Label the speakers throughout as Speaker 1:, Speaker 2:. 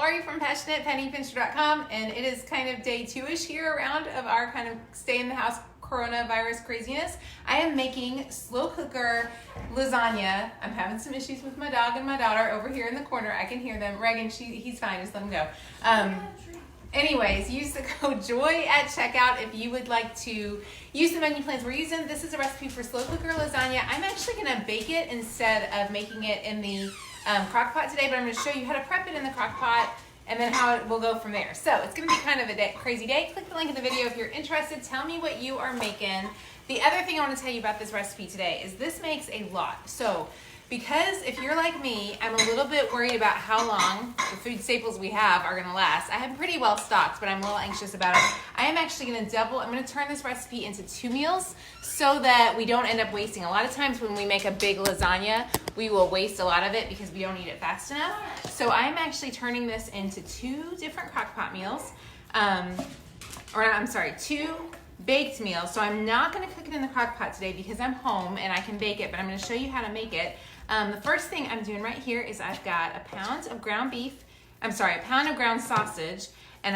Speaker 1: Lori from PassionatePennyPincher.com, and it is kind of day 2-ish here around of our kind of stay in the house coronavirus craziness. I am making slow cooker lasagna. I'm having some issues with my dog and my daughter over here in the corner. I can hear them. Reagan, he's fine, just let him go. Anyways, use the code JOY at checkout if you would like to use the menu plans we're using. This is a recipe for slow cooker lasagna. I'm actually gonna bake it instead of making it in the crock pot today, but I'm gonna show you how to prep it in the crock pot and then how it will go from there. So it's gonna be kind of a crazy day. Click the link in the video if you're interested. Tell me what you are making. The other thing I wanna tell you about this recipe today is this makes a lot. So because if you're like me, I'm a little bit worried about how long the food staples we have are gonna last. I have pretty well stocked, but I'm a little anxious about it. I am actually gonna I'm gonna turn this recipe into 2 meals so that we don't end up wasting. A lot of times when we make a big lasagna, we will waste a lot of it because we don't eat it fast enough. So I'm actually turning this into 2 different crock pot meals. 2 baked meals. So I'm not gonna cook it in the crock pot today because I'm home and I can bake it, but I'm gonna show you how to make it. The first thing I'm doing right here is I've got a pound of ground sausage and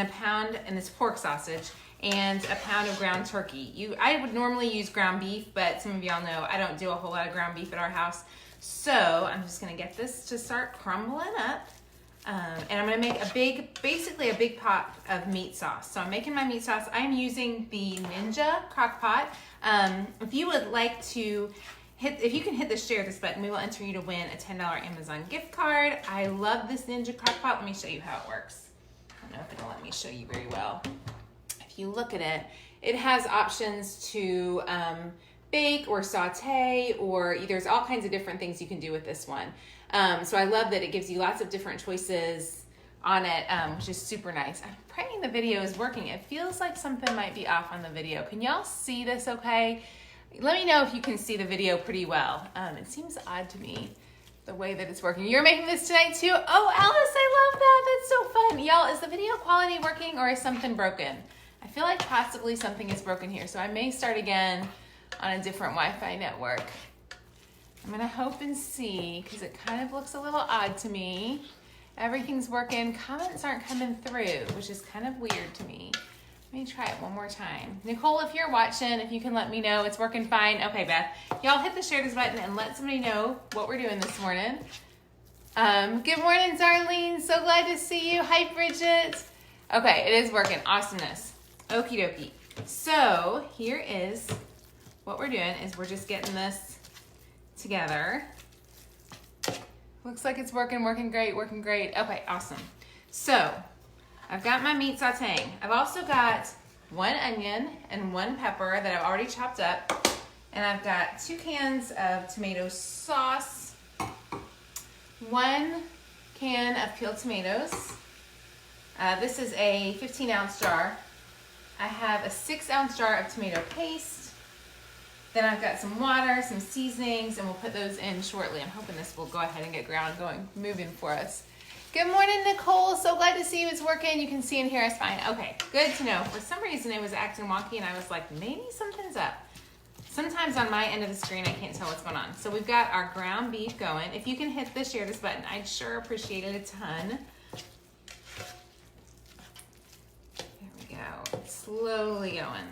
Speaker 1: this pork sausage, and a pound of ground turkey. I would normally use ground beef, but some of y'all know I don't do a whole lot of ground beef at our house. So I'm just gonna get this to start crumbling up. And I'm gonna make basically a big pot of meat sauce. So I'm making my meat sauce. I'm using the Ninja crock pot. If you would like to if you can hit the share this button, we will enter you to win a $10 Amazon gift card. I love this Ninja crock pot. Let me show you how it works. I don't know if it'll let me show you very well. If you look at it, it has options to bake or saute, or there's all kinds of different things you can do with this one. So I love that it gives you lots of different choices on it, which is super nice. I'm praying the video is working. It feels like something might be off on the video. Can y'all see this okay? Let me know if you can see the video pretty well. It seems odd to me, the way that it's working. You're making this tonight too? Oh, Alice, I love that. That's so fun. Y'all, is the video quality working or is something broken? I feel like possibly something is broken here, so I may start again on a different Wi-Fi network. I'm gonna hope and see, because it kind of looks a little odd to me. Everything's working. Comments aren't coming through, which is kind of weird to me. Let me try it one more time. Nicole, if you're watching, if you can let me know it's working fine. Okay, Beth, y'all hit the share this button and let somebody know what we're doing this morning. Good morning, Darlene. So glad to see you. Hi, Bridget. Okay, it is working. Awesomeness. Okie dokie. So here is what we're doing is we're just getting this together. Looks like it's working great. Okay, awesome. So I've got my meat sauteing. I've also got 1 onion and 1 pepper that I've already chopped up. And I've got 2 cans of tomato sauce, 1 can of peeled tomatoes. This is a 15-ounce jar. I have a 6-ounce jar of tomato paste. Then I've got some water, some seasonings, and we'll put those in shortly. I'm hoping this will go ahead and get moving for us. Good morning, Nicole. So glad to see you. It's working. You can see and hear us fine. Okay, good to know. For some reason, it was acting wonky, and I was like, maybe something's up. Sometimes on my end of the screen, I can't tell what's going on. So we've got our ground beef going. If you can hit the share this button, I'd sure appreciate it a ton. There we go. It's slowly going.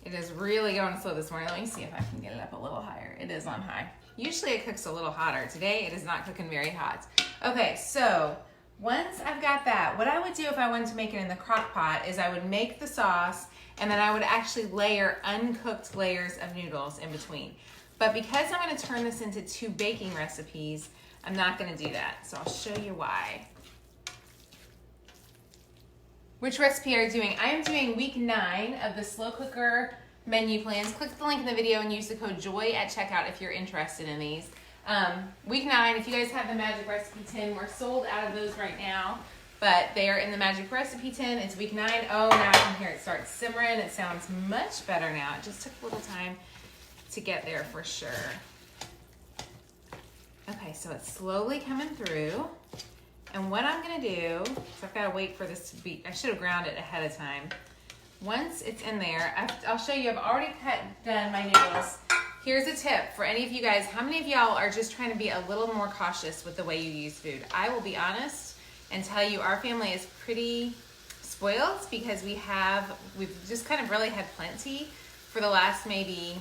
Speaker 1: It is really going slow this morning. Let me see if I can get it up a little higher. It is on high. Usually it cooks a little hotter. Today it is not cooking very hot. Okay, so once I've got that, what I would do if I wanted to make it in the crock pot is I would make the sauce and then I would actually layer uncooked layers of noodles in between. But because I'm gonna turn this into 2 baking recipes, I'm not gonna do that. So I'll show you why. Which recipe are you doing? I am doing week 9 of the slow cooker menu plans. Click the link in the video and use the code JOY at checkout if you're interested in these. Week 9, if you guys have the magic recipe tin, we're sold out of those right now, but they are in the magic recipe tin. It's week 9. Oh, now I can hear it start simmering. It sounds much better now. It just took a little time to get there for sure. Okay, so it's slowly coming through. And what I'm gonna do, so I've gotta wait for this to be, I should have ground it ahead of time. once it's in there, I'll show you, I've already done my noodles. Here's a tip for any of you guys. How many of y'all are just trying to be a little more cautious with the way you use food? I will be honest and tell you our family is pretty spoiled because we've just kind of really had plenty for the last maybe,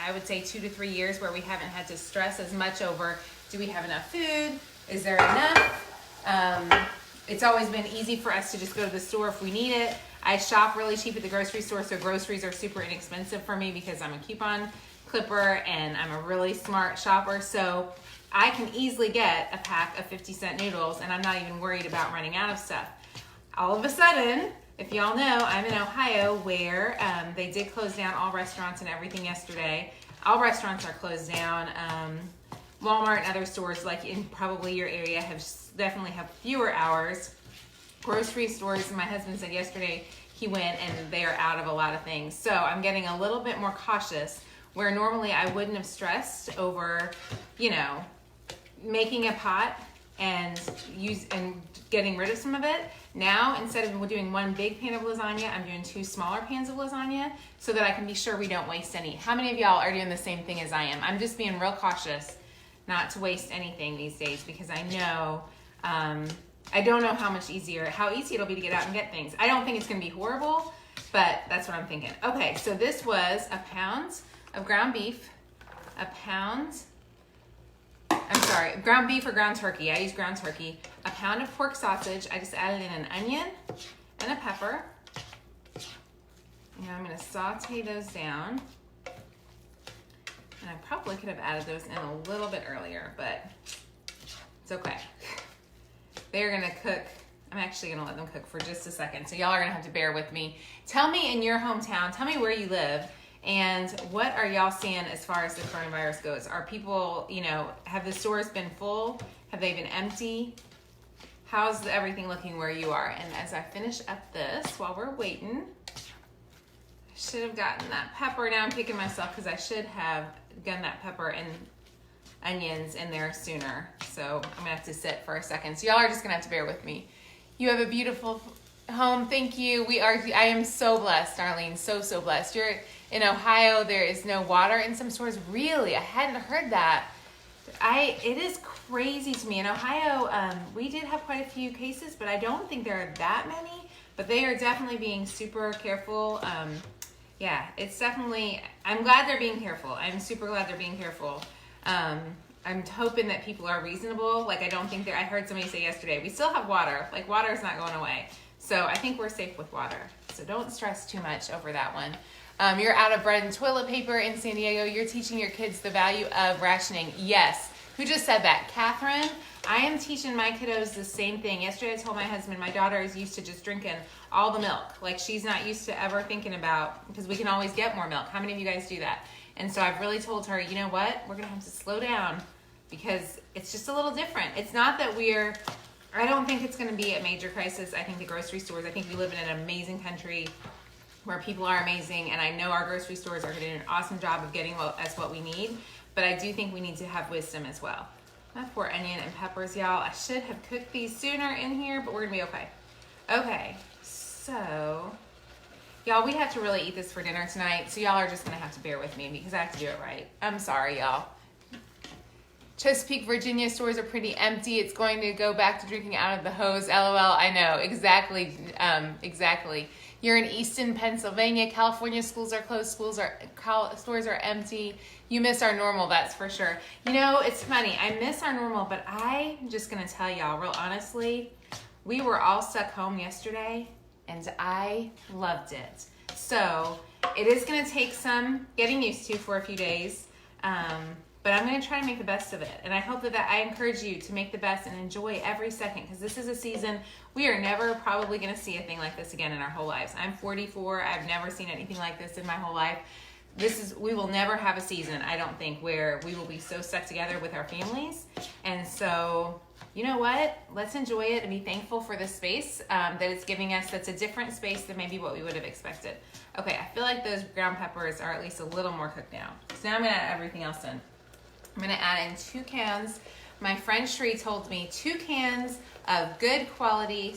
Speaker 1: I would say 2 to 3 years, where we haven't had to stress as much over, do we have enough food? Is there enough? It's always been easy for us to just go to the store if we need it. I shop really cheap at the grocery store, so groceries are super inexpensive for me because I'm a coupon clipper and I'm a really smart shopper. So I can easily get a pack of 50-cent noodles and I'm not even worried about running out of stuff. All of a sudden, if y'all know, I'm in Ohio where they did close down all restaurants and everything yesterday. All restaurants are closed down. Walmart and other stores, like in probably your area, definitely have fewer hours. Grocery stores, my husband said yesterday he went and they are out of a lot of things. So I'm getting a little bit more cautious where normally I wouldn't have stressed over, you know, making a pot and getting rid of some of it. Now, instead of doing one big pan of lasagna, I'm doing 2 smaller pans of lasagna so that I can be sure we don't waste any. How many of y'all are doing the same thing as I am? I'm just being real cautious not to waste anything these days because I know, I don't know how easy it'll be to get out and get things. I don't think it's gonna be horrible, but that's what I'm thinking. Okay, so this was a pound of ground beef, ground beef or ground turkey. I use ground turkey. A pound of pork sausage. I just added in an onion and a pepper. And I'm gonna saute those down. And I probably could have added those in a little bit earlier, but it's okay. They're gonna cook. I'm actually gonna let them cook for just a second. So y'all are gonna have to bear with me. Tell me in your hometown, tell me where you live, and what are y'all seeing as far as the coronavirus goes? Are people, you know, have the stores been full? Have they been empty? How's everything looking where you are? And as I finish up this, while we're waiting, I should have gotten that pepper. Now I'm kicking myself because I should have gotten that pepper and onions in there sooner. So I'm gonna have to sit for a second. So y'all are just gonna have to bear with me. You have a beautiful home. Thank you. I am so blessed, Darlene. So blessed. You're in Ohio. There is no water in some stores. Really? I hadn't heard that. It is crazy to me. In Ohio, we did have quite a few cases, but I don't think there are that many, but they are definitely being super careful. Yeah, it's definitely, I'm glad they're being careful. I'm super glad they're being careful. I'm hoping that people are reasonable. Like, I don't think I heard somebody say yesterday, we still have water. Like, water is not going away. So I think we're safe with water. So don't stress too much over that one. You're out of bread and toilet paper in San Diego. You're teaching your kids the value of rationing. Yes. Who just said that? Catherine. I am teaching my kiddos the same thing. Yesterday I told my husband my daughter is used to just drinking all the milk. Like, she's not used to ever thinking about, because we can always get more milk. How many of you guys do that? And so I've really told her, you know what? We're going to have to slow down because it's just a little different. It's not that I don't think it's going to be a major crisis. I think the grocery stores, I think we live in an amazing country where people are amazing, and I know our grocery stores are doing an awesome job of getting us what we need, but I do think we need to have wisdom as well. I pour onion and peppers, y'all. I should have cooked these sooner in here, but we're gonna be okay. Okay, so y'all, we have to really eat this for dinner tonight, so y'all are just gonna have to bear with me because I have to do it right. I'm sorry, y'all. Chesapeake, Virginia stores are pretty empty. It's going to go back to drinking out of the hose. LOL, I know, exactly, exactly. You're in Easton, Pennsylvania. California schools are closed. Stores are empty. You miss our normal, that's for sure. You know, it's funny. I miss our normal, but I'm just going to tell y'all real honestly, we were all stuck home yesterday, and I loved it. So it is going to take some getting used to for a few days, but I'm going to try to make the best of it. And I hope that I encourage you to make the best and enjoy every second, because this is a season we are never probably going to see a thing like this again in our whole lives. I'm 44. I've never seen anything like this in my whole life. We will never have a season, I don't think, where we will be so stuck together with our families. And so, you know what? Let's enjoy it and be thankful for the space that it's giving us. That's a different space than maybe what we would have expected. Okay, I feel like those ground peppers are at least a little more cooked now. So now I'm going to add everything else in. I'm going to add in 2 cans. My friend Sheree told me 2 cans of good quality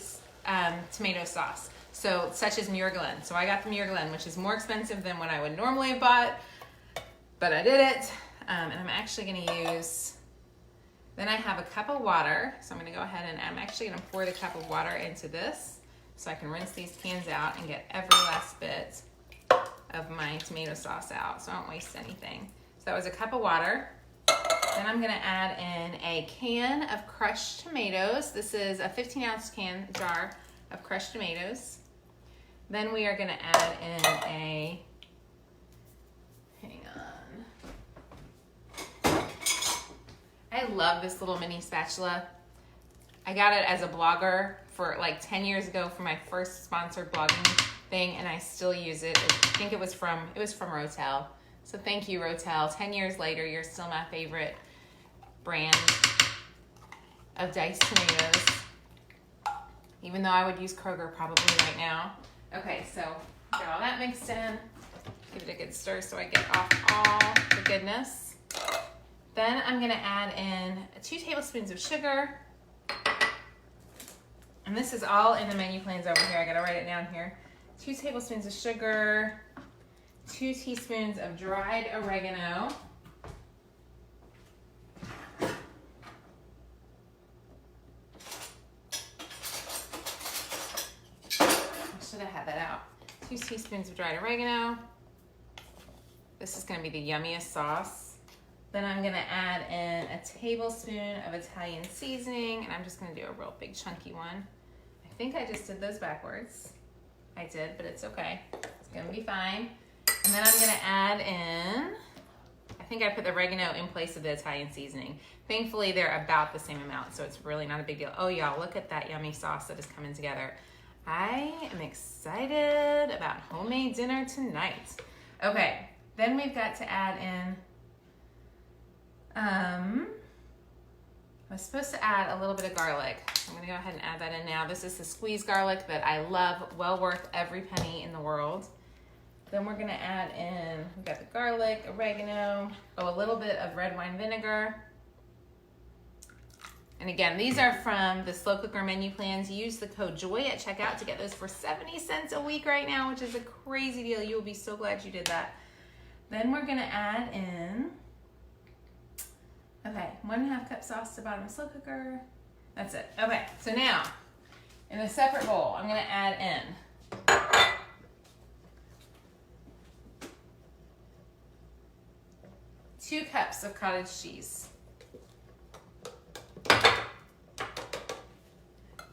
Speaker 1: tomato sauce. So such as Murguelen. So I got the Murguelen, which is more expensive than what I would normally have bought, but I did it. And I'm actually gonna use, then I have a cup of water. So I'm gonna go ahead and I'm actually gonna pour the cup of water into this so I can rinse these cans out and get every last bit of my tomato sauce out so I don't waste anything. So that was a cup of water. Then I'm gonna add in a can of crushed tomatoes. This is a 15-ounce jar of crushed tomatoes. Then we are gonna add in a, hang on. I love this little mini spatula. I got it as a blogger for like 10 years ago for my first sponsored blogging thing, and I still use it. I think it was from Rotel. So thank you, Rotel. 10 years later, you're still my favorite brand of diced tomatoes, even though I would use Kroger probably right now. Okay, so got all that mixed in. Give it a good stir so I get off all the goodness. Then I'm gonna add in 2 tablespoons of sugar. And this is all in the menu plans over here. I gotta write it down here. 2 tablespoons of sugar, 2 teaspoons of dried oregano, I should have had that out. 2 teaspoons of dried oregano. This is gonna be the yummiest sauce. Then I'm gonna add in a tablespoon of Italian seasoning, and I'm just gonna do a real big chunky one. I think I just did those backwards. I did, but it's okay. It's gonna be fine. And then I'm gonna add in, I think I put the oregano in place of the Italian seasoning. Thankfully, they're about the same amount, so it's really not a big deal. Oh y'all, look at that yummy sauce that is coming together. I am excited about homemade dinner tonight. Okay, then we've got to add in, I was supposed to add a little bit of garlic. I'm gonna go ahead and add that in now. This is the squeezed garlic that I love, well worth every penny in the world. Then we're gonna add in, we've got the garlic, oregano, a little bit of red wine vinegar. And again, these are from the Slow Cooker menu plans. Use the code JOY at checkout to get those for 70 cents a week right now, which is a crazy deal. You will be so glad you did that. Then we're gonna add in, okay, 1.5 cup sauce to bottom of slow cooker. That's it. Okay, so now, in a separate bowl, I'm gonna add in two cups of cottage cheese.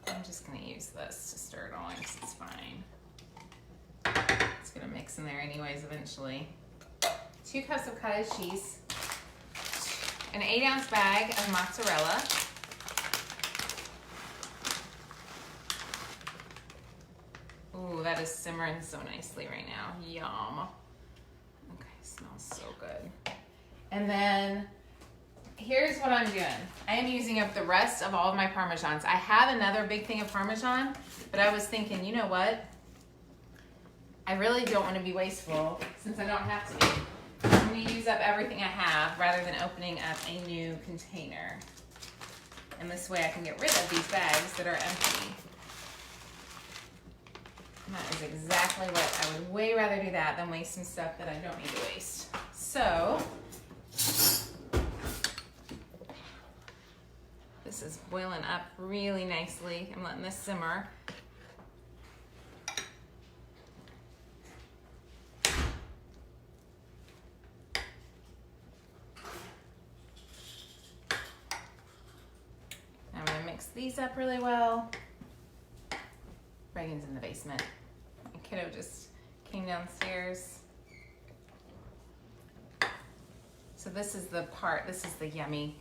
Speaker 1: I'm just gonna use this to stir it all in because it's fine. It's gonna mix in there anyways eventually. 2 cups of cottage cheese. An 8-ounce bag of mozzarella. Ooh, that is simmering so nicely right now. Yum. Okay, smells so good. And then here's what I'm doing. I am using up the rest of all of my Parmesans. I have another big thing of Parmesan, but I was thinking, you know what? I really don't want to be wasteful since I don't have to be. I'm going to use up everything I have rather than opening up a new container. And this way I can get rid of these bags that are empty. And that is exactly what I would way rather do that than waste some stuff that I don't need to waste. So, this is boiling up really nicely. I'm letting this simmer. Mix these up really well. Reagan's in the basement. My kiddo just came downstairs. So this is the yummy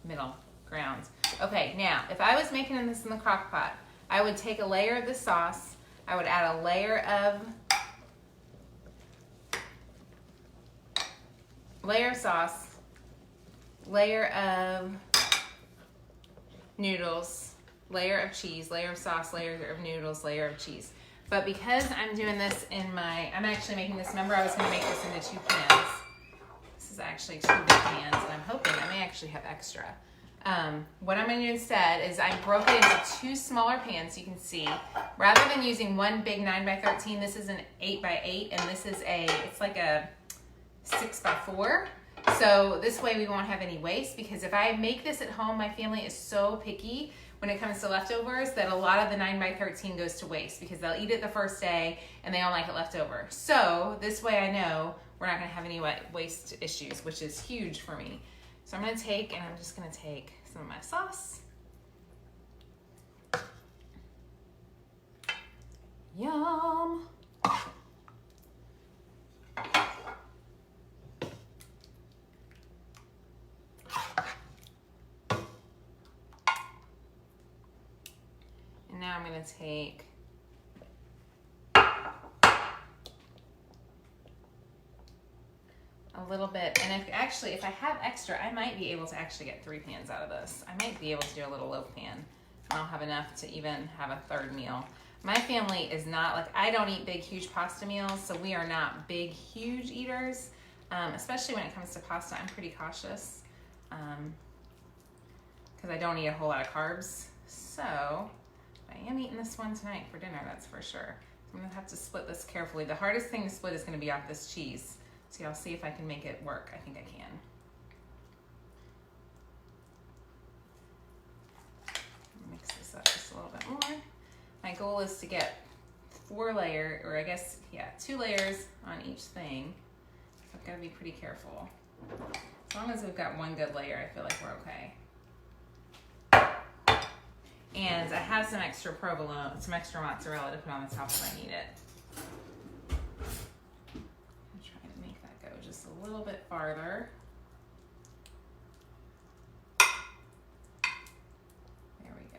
Speaker 1: middle ground. Okay, now, if I was making this in the crock pot, I would take a layer of the sauce, I would add a layer of sauce, layer of noodles, layer of cheese, layer of sauce, layer of noodles, layer of cheese. But because I'm doing this I'm actually making this, remember I was gonna make this into 2 pans. This is actually 2 big pans, and I'm hoping I may actually have extra. What I'm gonna do instead is I broke it into 2 smaller pans, you can see. Rather than using one big 9x13, this is an 8x8, and this is it's like a 6x4. So this way we won't have any waste, because if I make this at home, my family is so picky when it comes to leftovers that a lot of the 9x13 goes to waste because they'll eat it the first day and they don't like it left over. So this way I know we're not gonna have any waste issues, which is huge for me. So I'm just gonna take some of my sauce. Yum. And now I'm gonna take a little bit, and if I have extra, I might be able to actually get 3 pans out of this. I might be able to do a little loaf pan. I'll have enough to even have a 3rd meal. My family is not like, I don't eat big, huge pasta meals, so we are not big, huge eaters, especially when it comes to pasta. I'm pretty cautious because I don't eat a whole lot of carbs. So I am eating this one tonight for dinner, that's for sure. I'm gonna have to split this carefully. The hardest thing to split is gonna be off this cheese. So I'll see if I can make it work. I think I can. Mix this up just a little bit more. My goal is to get 4 layers, or I guess, yeah, 2 layers on each thing. So I've got to be pretty careful. As long as we've got 1 good layer, I feel like we're okay. And I have some extra provolone, some extra mozzarella to put on the top if I need it. Just a little bit farther. There we go.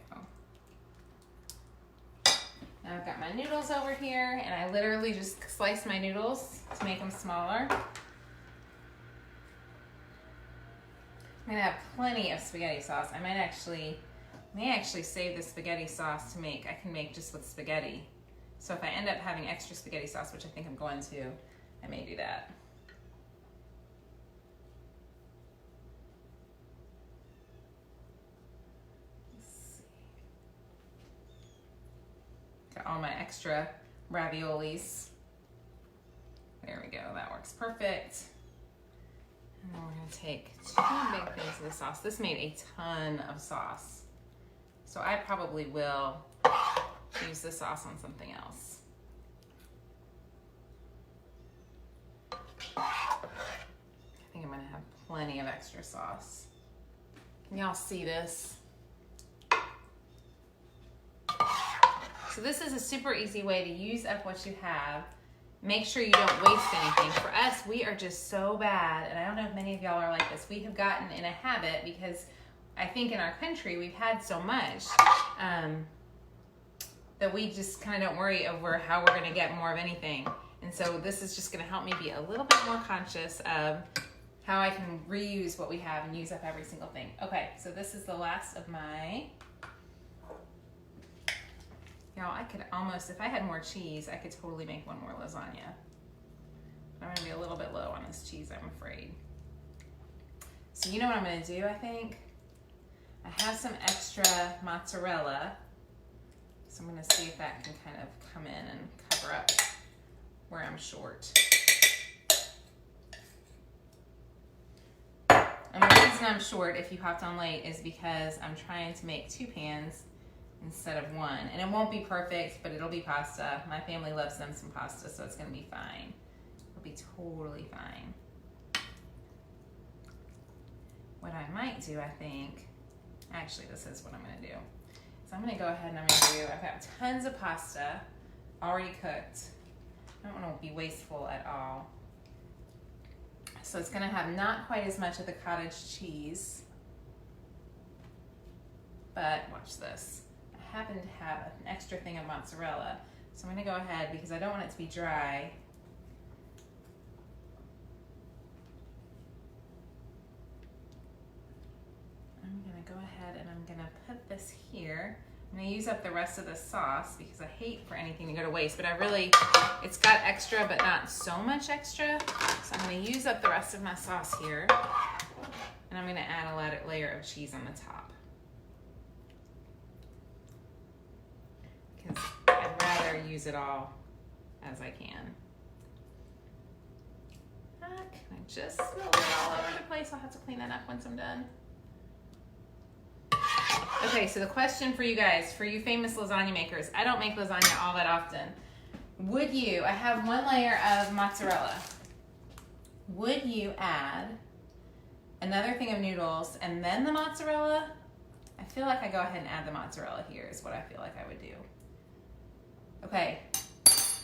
Speaker 1: Now I've got my noodles over here, and I literally just slice my noodles to make them smaller. I'm gonna have plenty of spaghetti sauce. I may actually save the spaghetti sauce to make. I can make just with spaghetti. So if I end up having extra spaghetti sauce, which I think I'm going to, I may do that. All my extra raviolis. There we go, that works perfect. And then we're gonna take 2 big things of the sauce. This made a ton of sauce. So I probably will use the sauce on something else. I think I'm gonna have plenty of extra sauce. Can y'all see this? So this is a super easy way to use up what you have. Make sure you don't waste anything. For us, we are just so bad, and I don't know if many of y'all are like this. We have gotten in a habit because I think in our country we've had so much that we just kind of don't worry over how we're gonna get more of anything. And so this is just gonna help me be a little bit more conscious of how I can reuse what we have and use up every single thing. Okay, so this is the last of my... Now I could almost, if I had more cheese, I could totally make 1 more lasagna. I'm gonna be a little bit low on this cheese, I'm afraid. So you know what I'm gonna do, I think? I have some extra mozzarella. So I'm gonna see if that can kind of come in and cover up where I'm short. And the reason I'm short, if you hopped on late, is because I'm trying to make 2 pans instead of 1. And it won't be perfect, but it'll be pasta. My family loves them some pasta, so it's gonna be fine. It'll be totally fine. What I might do, I think, actually this is what I'm gonna do. So I'm gonna go ahead and I've got tons of pasta already cooked. I don't wanna be wasteful at all. So it's gonna have not quite as much of the cottage cheese, but watch this. I happen to have an extra thing of mozzarella. So I'm gonna go ahead, because I don't want it to be dry. I'm gonna go ahead and I'm gonna put this here. I'm gonna use up the rest of the sauce because I hate for anything to go to waste, but it's got extra, but not so much extra. So I'm gonna use up the rest of my sauce here. And I'm gonna add a layer of cheese on the top. Because I'd rather use it all as I can. Can I just spill it all over the place? I'll have to clean that up once I'm done. Okay, so the question for you guys, for you famous lasagna makers, I don't make lasagna all that often. Would you, I have one layer of mozzarella. Would you add another thing of noodles and then the mozzarella? I feel like I go ahead and add the mozzarella here is what I feel like I would do. Okay,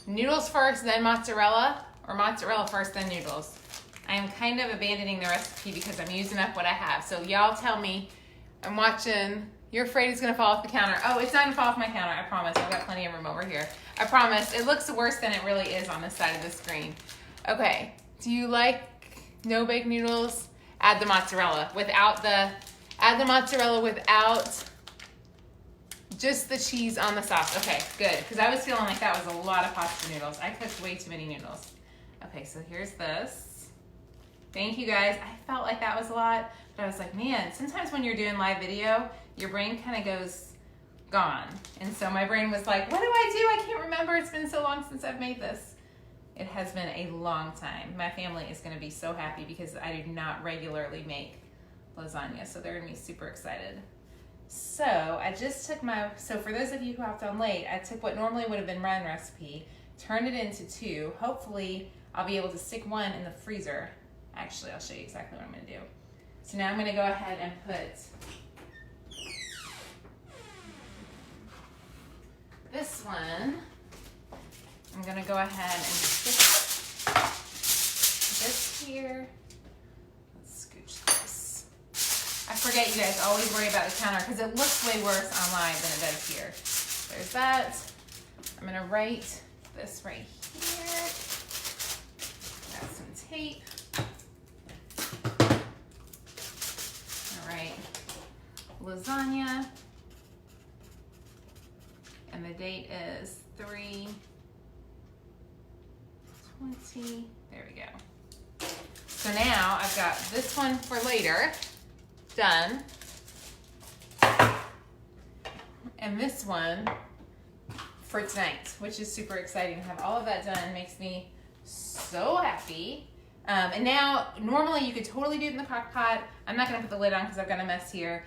Speaker 1: noodles first, then mozzarella, or mozzarella first, then noodles. I am kind of abandoning the recipe because I'm using up what I have. So y'all tell me, I'm watching, you're afraid it's gonna fall off the counter. Oh, it's not gonna fall off my counter, I promise. I've got plenty of room over here. I promise. It looks worse than it really is on this side of the screen. Okay, do you like no bake noodles? Add the mozzarella without just the cheese on the sauce. Okay, good, because I was feeling like that was a lot of pasta noodles. I cooked way too many noodles. Okay, so here's this. Thank you guys. I felt like that was a lot, but I was like, man, sometimes when you're doing live video, your brain kind of goes gone. And so my brain was like, what do? I can't remember. It's been so long since I've made this. It has been a long time. My family is gonna be so happy because I do not regularly make lasagna, so they're gonna be super excited. So I just took so for those of you who hopped on late, I took what normally would have been one recipe, turned it into two. Hopefully I'll be able to stick one in the freezer. Actually, I'll show you exactly what I'm gonna do. So now I'm gonna go ahead and put this one. I'm gonna go ahead and stick this here. Let's scooch this. I forget you guys always worry about the counter because it looks way worse online than it does here. There's that. I'm gonna write this right here. Got some tape. All right, lasagna. And the date is 3/20. There we go. So now I've got this one for later done. And this one for tonight, which is super exciting to have all of that done. Makes me so happy. And now, normally you could totally do it in the crock pot. I'm not gonna put the lid on because I've got a mess here.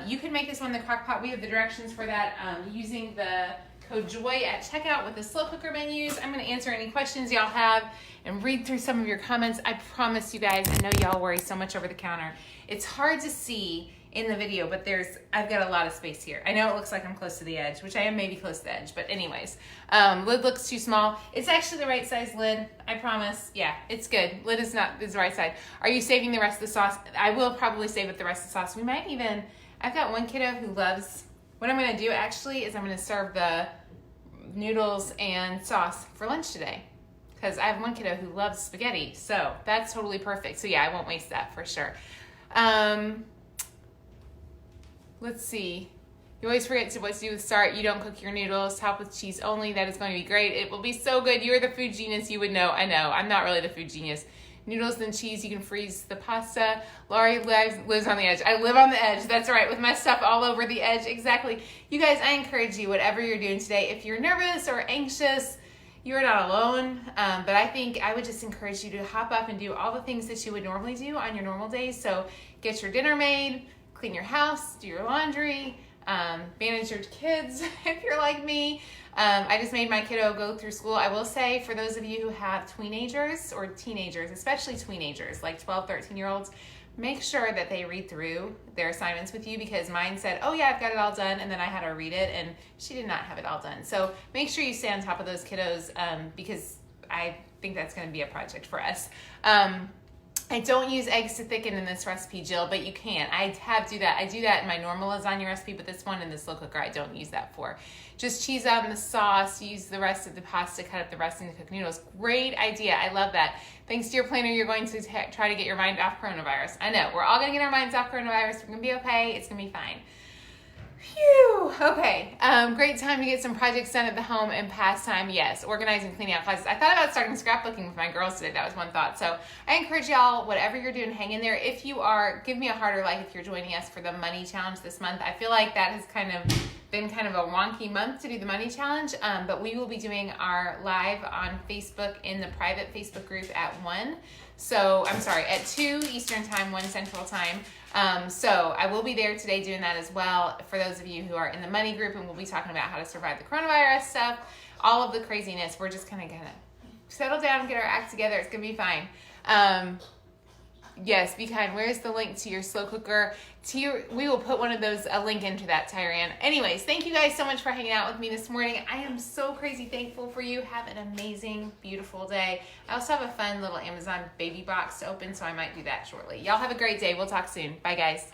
Speaker 1: You can make this one in the crock pot. We have the directions for that using the code JOY at checkout with the slow cooker menus. I'm gonna answer any questions y'all have and read through some of your comments. I promise you guys, I know y'all worry so much over the counter. It's hard to see in the video, but I've got a lot of space here. I know it looks like I'm close to the edge, which I am maybe close to the edge, but anyways, lid looks too small. It's actually the right size lid, I promise. Yeah, it's good. Lid is the right side. Are you saving the rest of the sauce? I will probably save it the rest of the sauce. We might even, I've got one kiddo who loves, what I'm gonna do actually is I'm gonna serve the noodles and sauce for lunch today. Because I have one kiddo who loves spaghetti, so that's totally perfect. So yeah, I won't waste that for sure. Let's see. You always forget what to do with start. You don't cook your noodles. Top with cheese only. That is going to be great. It will be so good. You're the food genius. You would know. I know. I'm not really the food genius. Noodles and cheese. You can freeze the pasta. Laurie lives on the edge. I live on the edge. That's right. With my stuff all over the edge. Exactly. You guys, I encourage you, whatever you're doing today, if you're nervous or anxious, you're not alone. But I think I would just encourage you to hop up and do all the things that you would normally do on your normal days. So get your dinner made, clean your house, do your laundry, manage your kids if you're like me. I just made my kiddo go through school. I will say, for those of you who have teenagers or teenagers, especially teenagers, like 12, 13-year-olds, make sure that they read through their assignments with you, because mine said, oh yeah, I've got it all done, and then I had her read it, and she did not have it all done. So make sure you stay on top of those kiddos, because I think that's gonna be a project for us. I don't use eggs to thicken in this recipe, Jill, but you can. I do that in my normal lasagna recipe, but this one in the slow cooker, I don't use that for. Just cheese out in the sauce, use the rest of the pasta, cut up the rest into cooked noodles. Great idea, I love that. Thanks to your planner, you're going to try to get your mind off coronavirus. I know, we're all gonna get our minds off coronavirus. We're gonna be okay, it's gonna be fine. Phew. Okay. Great time to get some projects done at the home and pastime. Yes. Organizing, cleaning out closets. I thought about starting scrapbooking with my girls today. That was one thought. So I encourage y'all, whatever you're doing, hang in there. If you are, give me a heart or like if you're joining us for the money challenge this month. I feel like that has kind of been kind of a wonky month to do the money challenge. But we will be doing our live on Facebook in the private Facebook group at 1. So I'm sorry, at 2 Eastern time, 1 Central time. So I will be there today doing that as well for those of you who are in the money group, and we'll be talking about how to survive the coronavirus stuff, all of the craziness. We're just kind of gonna settle down and get our act together. It's gonna be fine. Yes, be kind. Where's the link to your slow cooker? We will put one of those, a link into that, Tyran. Anyways, thank you guys so much for hanging out with me this morning. I am so crazy thankful for you. Have an amazing, beautiful day. I also have a fun little Amazon baby box to open, so I might do that shortly. Y'all have a great day. We'll talk soon. Bye, guys.